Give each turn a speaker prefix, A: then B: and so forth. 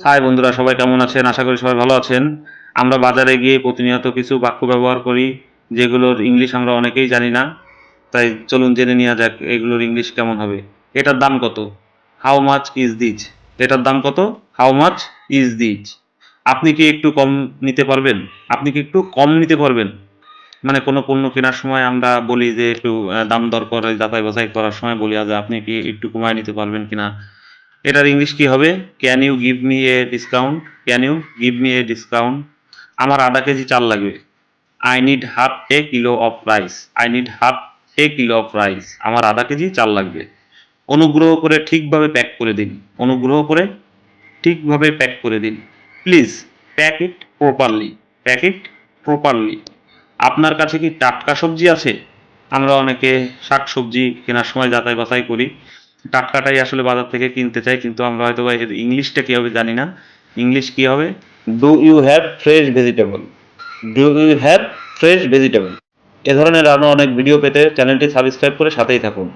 A: High বন্ধুরা, সবাই কেমন আছেন? আশা করি সবাই ভালো আছেন। আমরা বাজারে গিয়ে প্রতিনিয়ত কিছু বাক্য ব্যবহার করি, যেগুলোর ইংলিশ আমরা অনেকেই জানি না। তাই চলুন জেনে নেওয়া যাক এগুলোর ইংলিশ কেমন হবে। এটার দাম কত? How much is this? এটার দাম কত? How much is this? আপনি কি একটু কম নিতে পারবেন? আপনি কি একটু কম নিতে পারবেন? মানে কোনো পণ্য কেনার সময় আমরা বলি যে একটু দাম দর করে যাচাই বাছাই করার সময় বলি যে আপনি কি একটু কমায় নিতে পারবেন কিনা। এটার ইংলিশ কি হবে? Can you give me a discount? Can you give me a discount? আমার আধা কেজি চাল লাগবে। I need half a kilo of rice. I need half a kilo of rice. আমার আধা কেজি চাল লাগবে। অনুগ্রহ করে ঠিকভাবে প্যাক করে দিন। অনুগ্রহ করে ঠিকভাবে প্যাক করে দিন। Please pack it properly. Pack it properly. আপনার কাছে কি টাটকা সবজি আছে? আমরা অনেকে শাক সবজি কেনার সময় যাচাই বাছাই করি। টাটকাটাই আসলে বাজার থেকে কিনতে চাই, কিন্তু আমরা হয়তো বা এর ইংলিশটা কী হবে জানি না। ইংলিশ কী হবে? Do you have fresh vegetable? Do you have fresh vegetable? এ ধরনের আরও অনেক ভিডিও পেতে চ্যানেলটি সাবস্ক্রাইব করে সাথেই থাকুন।